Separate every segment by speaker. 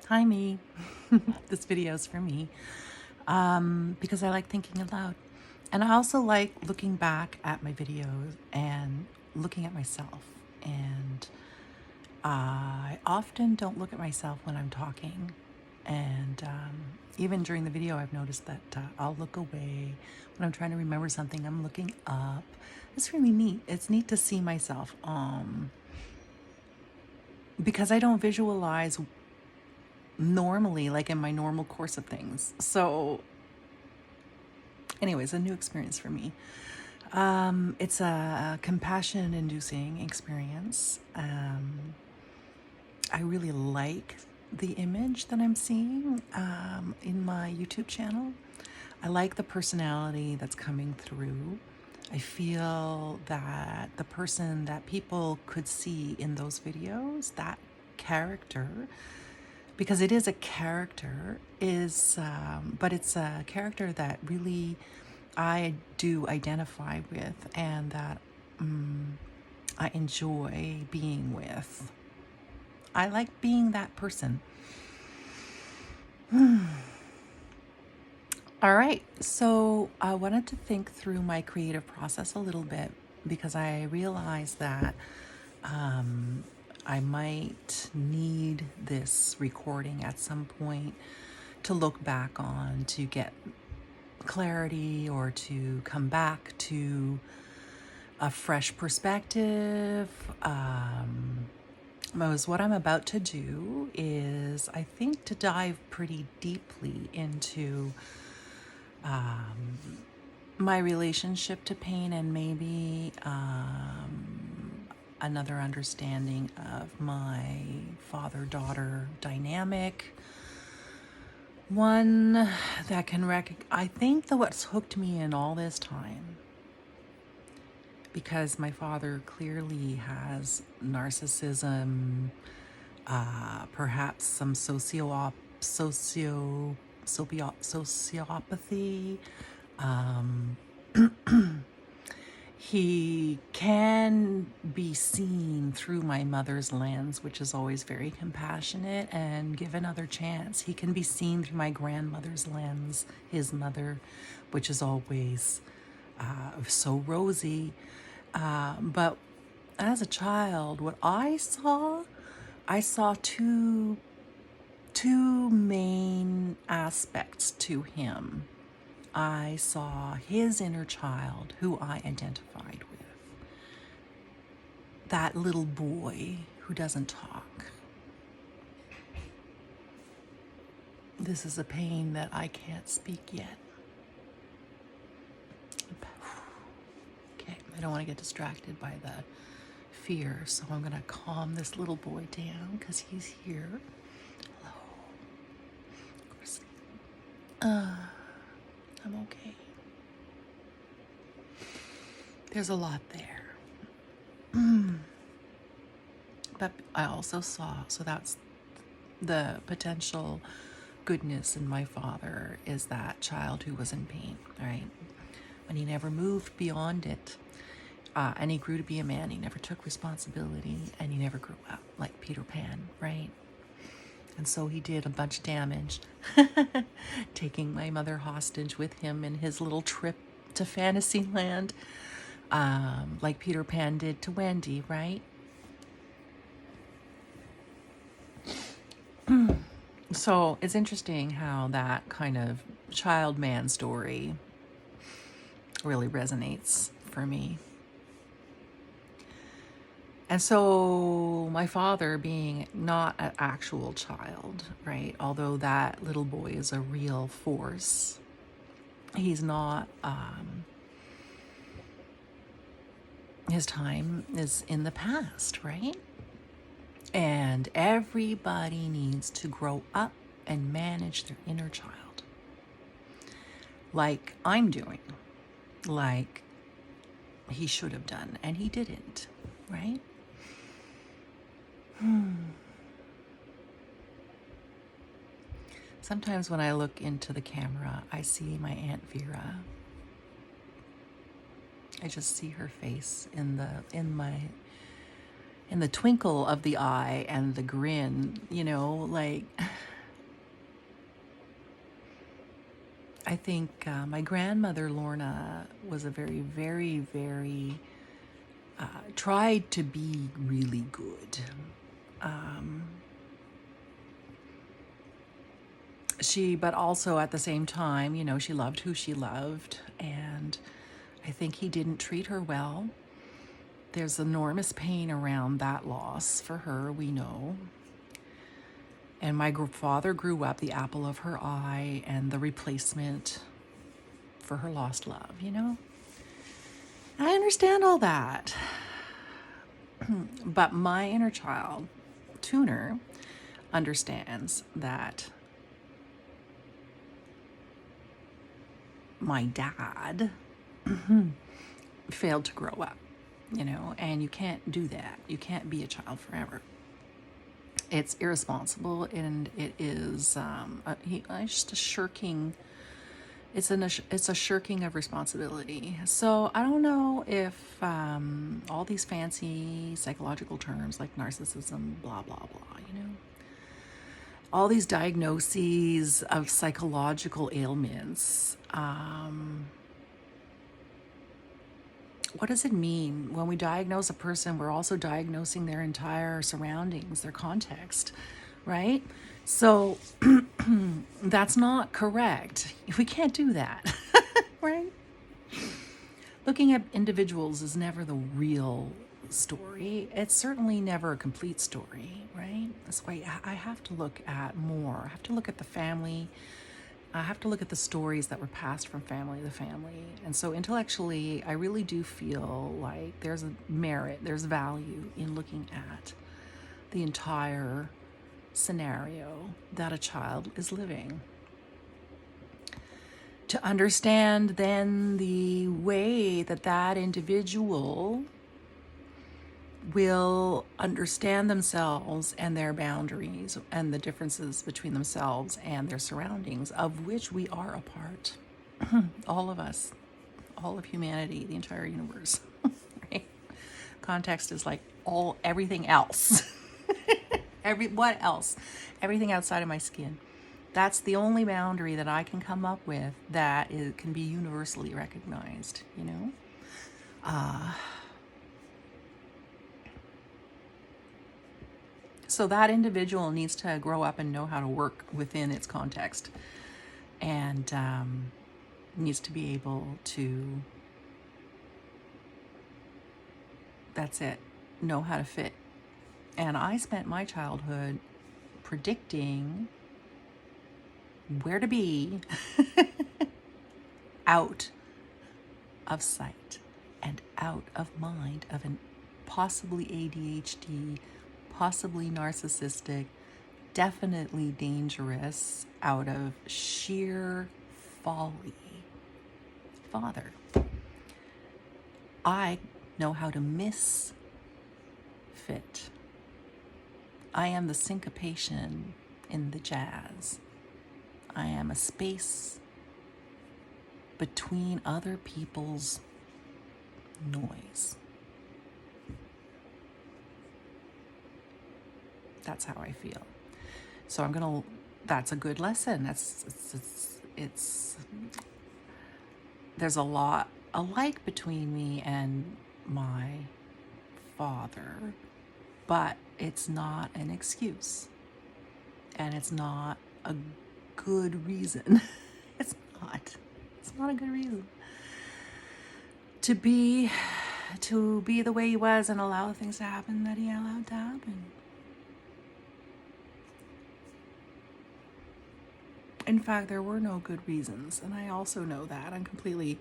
Speaker 1: Hi, me. This video is for me because I like thinking aloud. And I also like looking back at my videos and looking at myself. And I often don't look at myself when I'm talking. And even during the video, I've noticed that I'll look away. When I'm trying to remember something, I'm looking up. It's really neat. It's neat to see myself because I don't visualize normally, like in my normal course of things. So anyways, a new experience for me. It's a compassion inducing experience. I really like the image that I'm seeing in my YouTube channel. I like the personality that's coming through. I feel that the person that people could see in those videos, that character, because it is a character, but it's a character that really I do identify with and that I enjoy being with. I like being that person. All right, so I wanted to think through my creative process a little bit because I realized that I might need this recording at some point to look back on, to get clarity or to come back to a fresh perspective. What I'm about to do is, I think, to dive pretty deeply into my relationship to pain and maybe another understanding of my father-daughter dynamic. One that can I think that what's hooked me in all this time, because my father clearly has narcissism, perhaps some sociopathy. He can be seen through my mother's lens, which is always very compassionate and give another chance. He can be seen through my grandmother's lens, his mother, which is always so rosy. But as a child, what I saw two main aspects to him. I saw his inner child, who I identified with. That little boy who doesn't talk. This is a pain that I can't speak yet. Okay, I don't want to get distracted by the fear, so I'm going to calm this little boy down because he's here. Hello. Of course. I'm okay. There's a lot there. But I also saw, so that's the potential goodness in my father, is that child who was in pain, right? But he never moved beyond it. And he grew to be a man. He never took responsibility, and he never grew up like Peter Pan, right? And so he did a bunch of damage, taking my mother hostage with him in his little trip to Fantasyland, like Peter Pan did to Wendy, right? So it's interesting how that kind of child man story really resonates for me. And so my father, being not an actual child, right, although that little boy is a real force, he's not, his time is in the past, right? And everybody needs to grow up and manage their inner child, like I'm doing, like he should have done, and he didn't, right? Sometimes when I look into the camera, I see my Aunt Vera. I just see her face in the twinkle of the eye and the grin, you know, like I think my grandmother Lorna was a very, very, very tried to be really good. But also at the same time, you know, she loved who she loved, and I think he didn't treat her well. There's enormous pain around that loss for her, we know. And my father grew up the apple of her eye and the replacement for her lost love, you know? I understand all that. But my inner child, Tuner, understands that my dad failed to grow up, you know, and you can't do that. You can't be a child forever. It's irresponsible, and it is just a shirking. It's a shirking of responsibility. So I don't know if all these fancy psychological terms like narcissism, blah blah blah, you know, all these diagnoses of psychological ailments. What does it mean when we diagnose a person? We're also diagnosing their entire surroundings, their context, right? So that's not correct. We can't do that, right? Looking at individuals is never the real story. It's certainly never a complete story, right? That's why I have to look at more. I have to look at the family. I have to look at the stories that were passed from family to family. And so intellectually, I really do feel like there's a merit, there's value in looking at the entire scenario that a child is living. To understand then the way that that individual will understand themselves and their boundaries and the differences between themselves and their surroundings, of which we are a part. All of us, all of humanity, the entire universe. Right? Context is like everything else. What else? Everything outside of my skin. That's the only boundary that I can come up with that can be universally recognized, you know? So that individual needs to grow up and know how to work within its context, and needs to be able to, that's it, know how to fit. And I spent my childhood predicting where to be out of sight and out of mind of an possibly ADHD, possibly narcissistic, definitely dangerous, out of sheer folly father. I know how to misfit. I am the syncopation in the jazz. I am a space between other people's noise. That's how I feel. So that's a good lesson. It's there's a lot alike between me and my father, but it's not an excuse. And it's not a good reason. It's not a good reason to be the way he was and allow things to happen that he allowed to happen. In fact, there were no good reasons, and I also know that. I'm completely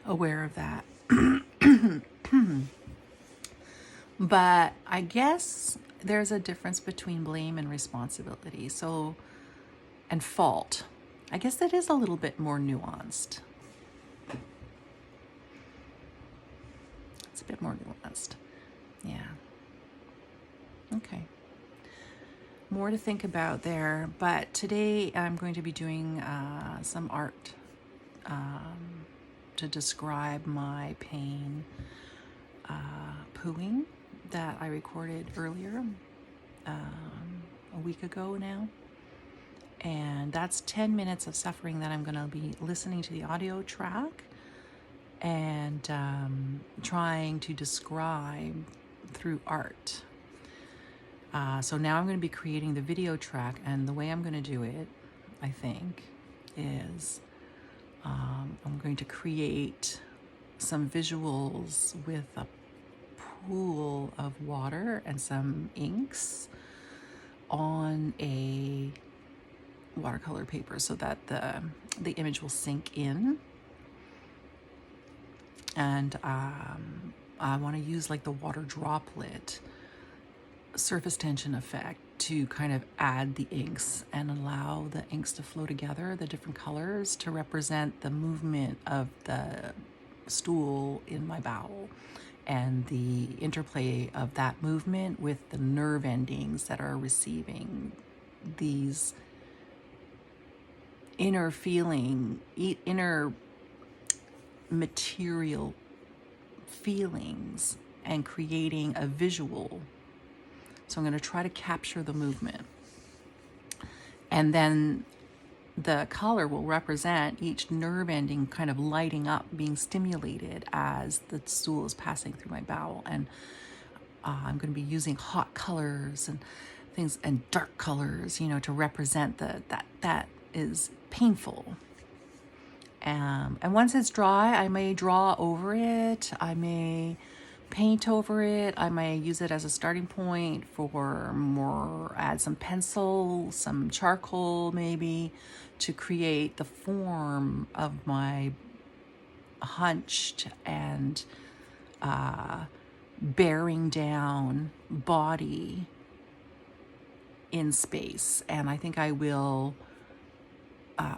Speaker 1: aware of that. But I guess there's a difference between blame and responsibility. And fault. I guess that is a little bit more nuanced. It's a bit more nuanced. Yeah. Okay. More to think about there, but today I'm going to be doing some art to describe my pain pooing that I recorded earlier, a week ago now, And that's 10 minutes of suffering that I'm going to be listening to the audio track and trying to describe through art. So now I'm going to be creating the video track, and the way I'm going to do it, I think, is I'm going to create some visuals with a pool of water and some inks on a watercolor paper so that the image will sink in. And I want to use like the water droplet surface tension effect to kind of add the inks and allow the inks to flow together, the different colors, to represent the movement of the stool in my bowel and the interplay of that movement with the nerve endings that are receiving these inner material feelings and creating a visual. So I'm going to try to capture the movement. And then the color will represent each nerve ending kind of lighting up, being stimulated as the stool is passing through my bowel. And I'm going to be using hot colors and things and dark colors, to represent that is painful. And once it's dry, I may draw over it. I may paint over it. I may use it as a starting point for more, add some pencil, some charcoal maybe, to create the form of my hunched and bearing down body in space. And I think I will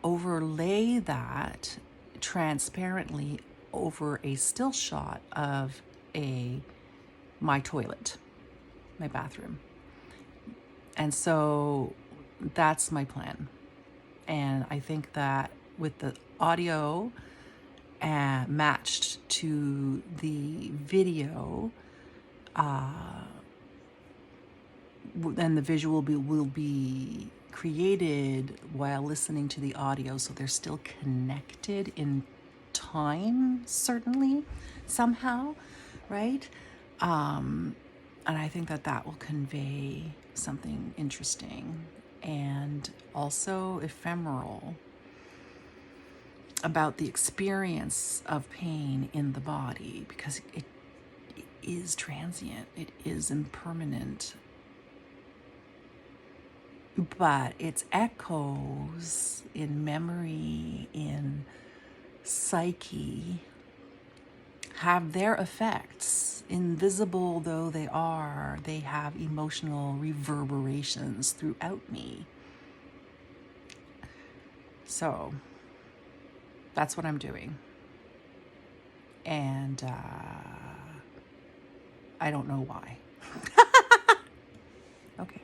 Speaker 1: overlay that transparently over a still shot of my toilet, my bathroom. And so that's my plan. And I think that with the audio matched to the video, then the visual will be created while listening to the audio, so they're still connected in time, certainly, somehow, right? And I think that will convey something interesting and also ephemeral about the experience of pain in the body, because it is transient, it is impermanent, but its echoes in memory, in psyche, have their effects. Invisible though they are, they have emotional reverberations throughout me. So that's what I'm doing. And I don't know why. Okay.